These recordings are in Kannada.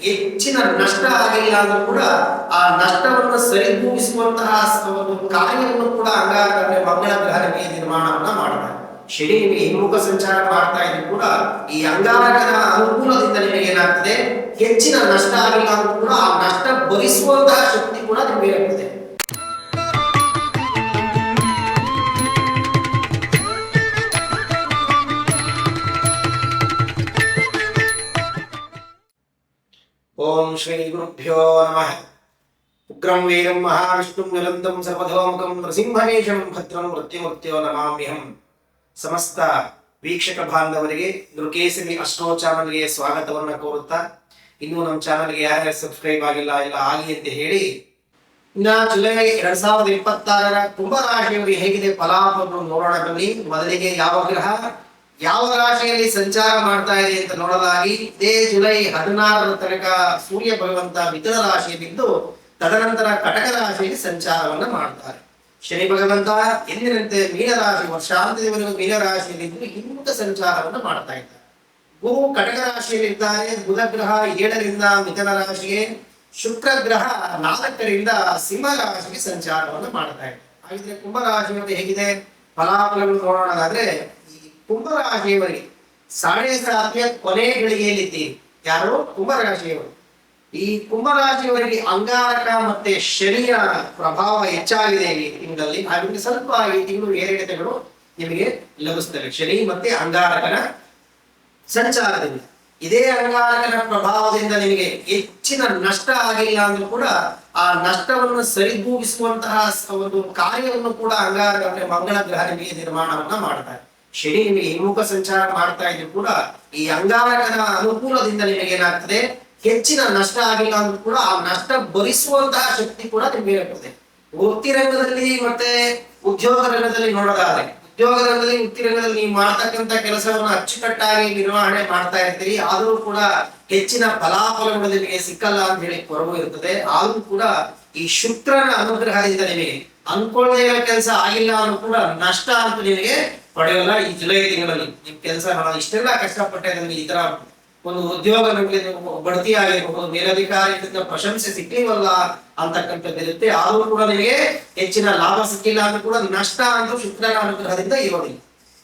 ಹೆಚ್ಚಿನ ನಷ್ಟ ಆಗಿಲ್ಲ ಅಂದ್ರೂ ಕೂಡ ಆ ನಷ್ಟವನ್ನು ಸರಿದೂಗಿಸುವಂತಹ ಒಂದು ಕಾರ್ಯವನ್ನು ಕೂಡ ಅಂಗಾರಕ ಮಂಗಳ ಗ್ರಹ ನಿಮಗೆ ನಿರ್ಮಾಣವನ್ನ ಮಾಡ್ತಾರೆ. ಶನಿ ನಿಮಗೆ ಹಿಮ್ಮುಖ ಸಂಚಾರ ಮಾಡ್ತಾ ಇದ್ರು ಕೂಡ ಈ ಅಂಗಾರಕನ ಅನುಕೂಲದಿಂದ ನಿಮಗೆ ಏನಾಗ್ತದೆ, ಹೆಚ್ಚಿನ ನಷ್ಟ ಆಗಿಲ್ಲ ಅಂದ್ರೂ ಕೂಡ ಆ ನಷ್ಟ ಭರಿಸುವಂತಹ ಶಕ್ತಿ ಕೂಡ ನಿಮಗೆ ಇರ್ತದೆ. ಓಂ ಶ್ರೀ ಗುರುಭ್ಯೋ ನಮಃ. ಉಗ್ರಂ ವೀರಂ ಮಹಾವಿಷ್ಣುಂ ಜ್ವಲಂತಂ ಸರ್ವತೋಮುಖಂ ನೃಸಿಂಹವೇಷಂ ಭದ್ರಂ ಮೃತ್ಯುಮೃತ್ಯೋ ನಮಾಮ್ಯಹಂ. ಸಮಸ್ತ ವೀಕ್ಷಕ ಬಾಂಧವರಿಗೆ ನೃಕೇಸರಿ ಅಷ್ಟೋ ಚಾನಲ್ಗೆ ಸ್ವಾಗತವನ್ನು ಕೋರುತ್ತಾ, ಇನ್ನು ನಮ್ಮ ಚಾನಲ್ಗೆ ಯಾರ್ಯಾರು ಸಬ್ಸ್ಕ್ರೈಬ್ ಆಗಿಲ್ಲ ಇಲ್ಲ ಆಗಿ ಅಂತ ಹೇಳಿ, ಇನ್ನ ಜುಲೈ 2026 ಕುಂಭರಾಶಿಯವರಿಗೆ ಹೇಗಿದೆ ಫಲಾಫಲಗಳು ನೋಡೋಣ ಬನ್ನಿ. ಮೊದಲಿಗೆ ಯಾವ ಗ್ರಹ ಯಾವ ರಾಶಿಯಲ್ಲಿ ಸಂಚಾರ ಮಾಡ್ತಾ ಇದೆ ಅಂತ ನೋಡಲಾಗಿ, ಇದೇ ಜುಲೈ 16 ತನಕ ಸೂರ್ಯ ಭಗವಂತ ಮಿಥುನ ರಾಶಿಯಲ್ಲಿದ್ದು ತದನಂತರ ಕಟಕ ರಾಶಿಯಲ್ಲಿ ಸಂಚಾರವನ್ನ ಮಾಡ್ತಾರೆ. ಶನಿ ಭಗವಂತ ಎಂದಿನಂತೆ ಮೀನರಾಶಿ ವರ್ಷಾಂತ್ಯದವರೆಗೂ ಮೀನರಾಶಿಯಲ್ಲಿದ್ದು ಹಿಮ್ಮುಖ ಸಂಚಾರವನ್ನು ಮಾಡ್ತಾ ಇದ್ದಾರೆ. ಗುರು ಕಟಕ ರಾಶಿಯಲ್ಲಿದ್ದಾರೆ. ಬುಧ ಗ್ರಹ 7ರಿಂದ ಮಿಥುನ ರಾಶಿಗೆ, ಶುಕ್ರ ಗ್ರಹ 4ರಿಂದ ಸಿಂಹ ರಾಶಿಗೆ ಸಂಚಾರವನ್ನು ಮಾಡ್ತಾ ಇದ್ದಾರೆ. ಹಾಗಿದ್ರೆ ಕುಂಭರಾಶಿಯವರಿಗೆ ಹೇಗಿದೆ ಫಲಾಫಲಗಳು ನೋಡೋಣಾದ್ರೆ, ಕುಂಭರಾಶಿಯವರಿಗೆ ಸಾಡೆ ಸಾತಿಯ ಕೊನೆ ಗಳಿಗೆಯಲ್ಲಿದ್ದೀರಿ. ಯಾರು? ಕುಂಭರಾಶಿಯವರು. ಈ ಕುಂಭರಾಶಿಯವರಿಗೆ ಅಂಗಾರಕ ಮತ್ತೆ ಶನಿಯ ಪ್ರಭಾವ ಹೆಚ್ಚಾಗಿದೆ ಈ ತಿಂಗಳಲ್ಲಿ. ಹಾಗಾಗಿ ಸ್ವಲ್ಪ ಈ ತಿಂಗಳು ಏರಿಳಿತಗಳು ನಿಮಗೆ ಲಭಿಸ್ತವೆ ಶನಿ ಮತ್ತೆ ಅಂಗಾರಕನ ಸಂಚಾರದಿಂದ. ಇದೇ ಅಂಗಾರಕನ ಪ್ರಭಾವದಿಂದ ನಿಮಗೆ ಹೆಚ್ಚಿನ ನಷ್ಟ ಆಗಿಲ್ಲ ಅಂದ್ರೂ ಕೂಡ ಆ ನಷ್ಟವನ್ನು ಸರಿದೂಗಿಸುವಂತಹ ಒಂದು ಕಾರ್ಯವನ್ನು ಕೂಡ ಅಂಗಾರಕ ಮಂಗಳ ಗ್ರಹ ನಿಮಗೆ ನಿರ್ಮಾಣವನ್ನ ಮಾಡ್ತಾರೆ. ಶನಿ ನಿಮಗೆ ಹಿಮ್ಮುಖ ಸಂಚಾರ ಮಾಡ್ತಾ ಇದ್ರು ಕೂಡ ಈ ಅಂಗಾರಕನ ಅನುಕೂಲದಿಂದ ನಿಮಗೆ ಏನಾಗ್ತದೆ, ಹೆಚ್ಚಿನ ನಷ್ಟ ಆಗಿಲ್ಲ ಅಂದ್ರೂ ಕೂಡ ಆ ನಷ್ಟ ಭರಿಸುವಂತಹ ಶಕ್ತಿ ಕೂಡ ನಿಮಗೆ ಇರ್ತದೆ. ವೃತ್ತಿ ರಂಗದಲ್ಲಿ ಮತ್ತೆ ಉದ್ಯೋಗ ರಂಗದಲ್ಲಿ ನೋಡೋದಾದ್ರೆ, ಉದ್ಯೋಗ ರಂಗದಲ್ಲಿ ವೃತ್ತಿ ರಂಗದಲ್ಲಿ ನೀವು ಮಾಡ್ತಕ್ಕಂಥ ಕೆಲಸವನ್ನು ಅಚ್ಚುಕಟ್ಟಾಗಿ ನಿರ್ವಹಣೆ ಮಾಡ್ತಾ ಇರ್ತೀರಿ. ಆದರೂ ಕೂಡ ಹೆಚ್ಚಿನ ಫಲಾಫಲಗಳು ನಿಮಗೆ ಸಿಕ್ಕಲ್ಲ ಅಂತ ಹೇಳಿ ಕೊರಗು ಇರ್ತದೆ. ಆದ್ರೂ ಕೂಡ ಈ ಶುಕ್ರನ ಅನುಗ್ರಹದಿಂದ ನಿಮಗೆ ಅನ್ಕೊಳ್ಳದೇ ಇರೋ ಕೆಲಸ ಆಗಿಲ್ಲ ಅಂದ್ರೂ ಕೂಡ ನಷ್ಟ ಅಂತ ನಿಮಗೆ ಪಡೆಯಲ್ಲ. ಈ ಜುಲೈ ತಿಂಗಳಲ್ಲಿ ನಿಮ್ ಕೆಲಸ ನಾನು ಇಷ್ಟೆಲ್ಲ ಕಷ್ಟಪಟ್ಟೆ, ನನಗೆ ಈ ತರ ಒಂದು ಉದ್ಯೋಗ ನಮಗೆ ಬಡ್ತಿ ಆಗಿರ್ಬಹುದು, ಮೇಲಧಿಕಾರಿಗಳಿಂದ ಪ್ರಶಂಸೆ ಸಿಕ್ಲಿವಲ್ಲ ಅಂತಕ್ಕಂಥದ್ದು ಇರುತ್ತೆ. ಆದರೂ ಕೂಡ ನಿಮಗೆ ಹೆಚ್ಚಿನ ಲಾಭ ಸಿಕ್ಕಿಲ್ಲ ಅಂದ್ರೂ ಕೂಡ ನಷ್ಟ ಅಂತೂ ಶುಕ್ರನ ಅನುಗ್ರಹದಿಂದ ಇರೋದಿಲ್ಲ.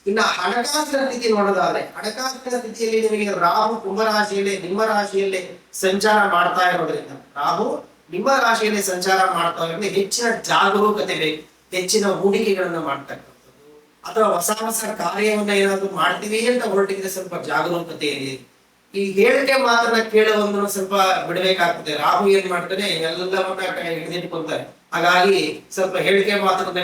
ಇನ್ನು ಹಣಕಾಸಿನ ಸ್ಥಿತಿ ನೋಡೋದಾದ್ರೆ, ಹಣಕಾಸಿನ ಸ್ಥಿತಿಯಲ್ಲಿ ನಿಮಗೆ ರಾಹು ಕುಂಭರಾಶಿಯಲ್ಲಿ ನಿಮ್ಮ ರಾಶಿಯಲ್ಲಿ ಸಂಚಾರ ಮಾಡ್ತಾ ಇರೋದ್ರಿಂದ, ರಾಹು ನಿಮ್ಮ ರಾಶಿಯಲ್ಲಿ ಸಂಚಾರ ಮಾಡ್ತಾ ಇರೋದ್ರಿಂದ ಹೆಚ್ಚಿನ ಜಾಗರೂಕತೆ ಬೇಕು. ಹೆಚ್ಚಿನ ಹೂಡಿಕೆಗಳನ್ನ ಮಾಡ್ತಕ್ಕಂಥದ್ದು ಅಥವಾ ಹೊಸ ಹೊಸ ಕಾರ್ಯವನ್ನ ಏನಾದ್ರು ಮಾಡ್ತೀವಿ ಅಂತ ಹೊರಟಿದ್ರೆ ಸ್ವಲ್ಪ ಜಾಗರೂಕತೆ ಇದೆ. ಈ ಹೇಳಿಕೆ ಮಾತನ್ನ ಕೇಳುವಂದ್ರೆ ಸ್ವಲ್ಪ ಬಿಡಬೇಕಾಗ್ತದೆ. ರಾಹು ಏನ್ ಮಾಡ್ತಾನೆ, ಎಲ್ಲವನ್ನ ಹಿಡಿದಿಟ್ಕೊಳ್ತಾರೆ. ಹಾಗಾಗಿ ಸ್ವಲ್ಪ ಹೇಳಿಕೆ ಮಾತನ್ನ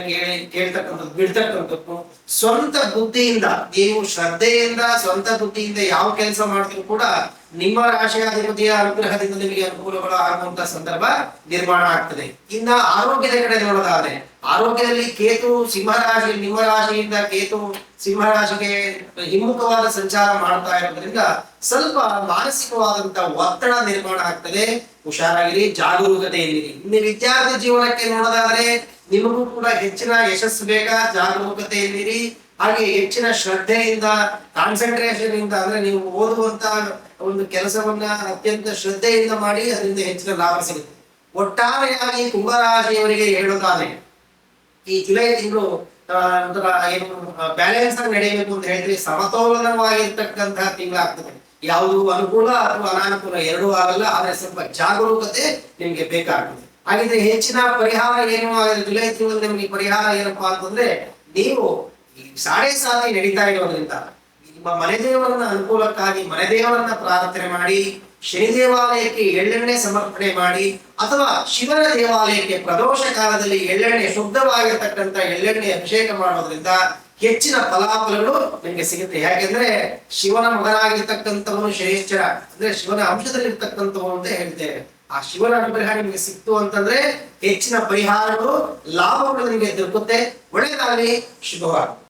ಕೇಳ್ತಕ್ಕಂಥದ್ದು ಬಿಡ್ತಕ್ಕಂಥದ್ದು. ಸ್ವಂತ ಬುದ್ಧಿಯಿಂದ ನೀವು ಶ್ರದ್ಧೆಯಿಂದ ಸ್ವಂತ ಬುದ್ಧಿಯಿಂದ ಯಾವ ಕೆಲಸ ಮಾಡ್ತೀವಿ ಕೂಡ ನಿಮ್ಮ ರಾಶಿಯಾಧಿಪತಿಯ ಅನುಗ್ರಹದಿಂದ ನಿಮಗೆ ಅನುಕೂಲಗಳು ಆಗುವಂತ ಸಂದರ್ಭ ನಿರ್ಮಾಣ ಆಗ್ತದೆ. ಇನ್ನ ಆರೋಗ್ಯದ ಕಡೆ ನೋಡೋದಾದ್ರೆ, ಆರೋಗ್ಯದಲ್ಲಿ ಕೇತು ಸಿಂಹರಾಶಿ ನಿಮ್ಮ ರಾಶಿಯಿಂದ ಕೇತು ಸಿಂಹರಾಶಿಗೆ ಹಿಮ್ಮುಖವಾದ ಸಂಚಾರ ಮಾಡ್ತಾ ಇರೋದ್ರಿಂದ ಸ್ವಲ್ಪ ಮಾನಸಿಕವಾದಂತ ಒತ್ತಡ ನಿರ್ಮಾಣ ಆಗ್ತದೆ. ಹುಷಾರಾಗಿರಿ, ಜಾಗರೂಕತೆಯಲ್ಲಿರಿ. ಇನ್ನು ವಿದ್ಯಾರ್ಥಿ ಜೀವನಕ್ಕೆ ನೋಡೋದಾದ್ರೆ, ನಿಮಗೂ ಕೂಡ ಹೆಚ್ಚಿನ ಯಶಸ್ಸು ಬೇಕಾ, ಜಾಗರೂಕತೆಯಲ್ಲಿರಿ. ಹಾಗೆ ಹೆಚ್ಚಿನ ಶ್ರದ್ಧೆಯಿಂದ ಕಾನ್ಸಂಟ್ರೇಷನ್ ಇಂದ, ಅಂದ್ರೆ ನೀವು ಓದುವಂತ ಒಂದು ಕೆಲಸವನ್ನ ಅತ್ಯಂತ ಶ್ರದ್ಧೆಯಿಂದ ಮಾಡಿ ಅದರಿಂದ ಹೆಚ್ಚಿನ ಲಾಭ ಸಿಗುತ್ತೆ. ಒಟ್ಟಾರೆಯಾಗಿ ಕುಂಭರಾಶಿಯವರಿಗೆ ಹೇಳೋದಾದ್ರೆ, ಈ ಜುಲೈ ತಿಂಗಳು ಏನು ಬ್ಯಾಲೆನ್ಸ್ ಆಗಿ ನಡೆಯಬೇಕು ಅಂತ ಹೇಳಿದ್ರೆ ಸಮತೋಲನವಾಗಿರ್ತಕ್ಕಂತಹ ತಿಂಗಳಾಗ್ತದೆ. ಯಾವುದು ಅನುಕೂಲ ಅಥವಾ ಅನಾನುಕೂಲ ಎರಡೂ ಆಗಲ್ಲ. ಆದ್ರೆ ಸ್ವಲ್ಪ ಜಾಗರೂಕತೆ ನಿಮ್ಗೆ ಬೇಕಾಗ್ತದೆ. ಹಾಗಿದ್ರೆ ಹೆಚ್ಚಿನ ಪರಿಹಾರ ಏನು ಆಗಿದೆ ಜುಲೈ ತಿಂಗಳಲ್ಲಿ ನಿಮಗೆ ಪರಿಹಾರ ಏನಪ್ಪಾ ಅಂತಂದ್ರೆ, ನೀವು ಸಾಡೆ ಸಾತಿ ನಡೀತಾ ಇರೋದ್ರಿಂದ ನಿಮ್ಮ ಮನೆ ದೇವರನ್ನ ಅನುಕೂಲಕ್ಕಾಗಿ ಮನೆ ದೇವರನ್ನ ಪ್ರಾರ್ಥನೆ ಮಾಡಿ, ಶನಿ ದೇವಾಲಯಕ್ಕೆ ಎಳ್ಳೆಣ್ಣೆ ಸಮರ್ಪಣೆ ಮಾಡಿ, ಅಥವಾ ಶಿವನ ದೇವಾಲಯಕ್ಕೆ ಪ್ರದೋಷ ಕಾಲದಲ್ಲಿ ಎಳ್ಳೆಣ್ಣೆ ಶುದ್ಧವಾಗಿರ್ತಕ್ಕಂಥ ಎಳ್ಳೆಣ್ಣೆ ಅಭಿಷೇಕ ಮಾಡೋದ್ರಿಂದ ಹೆಚ್ಚಿನ ಫಲಾಫಲಗಳು ನಿಮಗೆ ಸಿಗುತ್ತೆ. ಯಾಕೆಂದ್ರೆ ಶಿವನ ಮಗನಾಗಿರ್ತಕ್ಕಂಥವನು ಶ್ರೇಷ್ಠ, ಅಂದ್ರೆ ಶಿವನ ಅಂಶದಲ್ಲಿರ್ತಕ್ಕಂಥವನು ಅಂತ ಹೇಳ್ತೇವೆ. ಆ ಶಿವನ ಅನುಗ್ರಹ ನಿಮಗೆ ಸಿಕ್ತು ಅಂತಂದ್ರೆ ಹೆಚ್ಚಿನ ಪರಿಹಾರಗಳು ಲಾಭಗಳು ನಿಮಗೆ ದೊರಕುತ್ತೆ. ಒಳ್ಳೆಯದಾಗಲಿ, ಶುಭವಾಗಲಿ.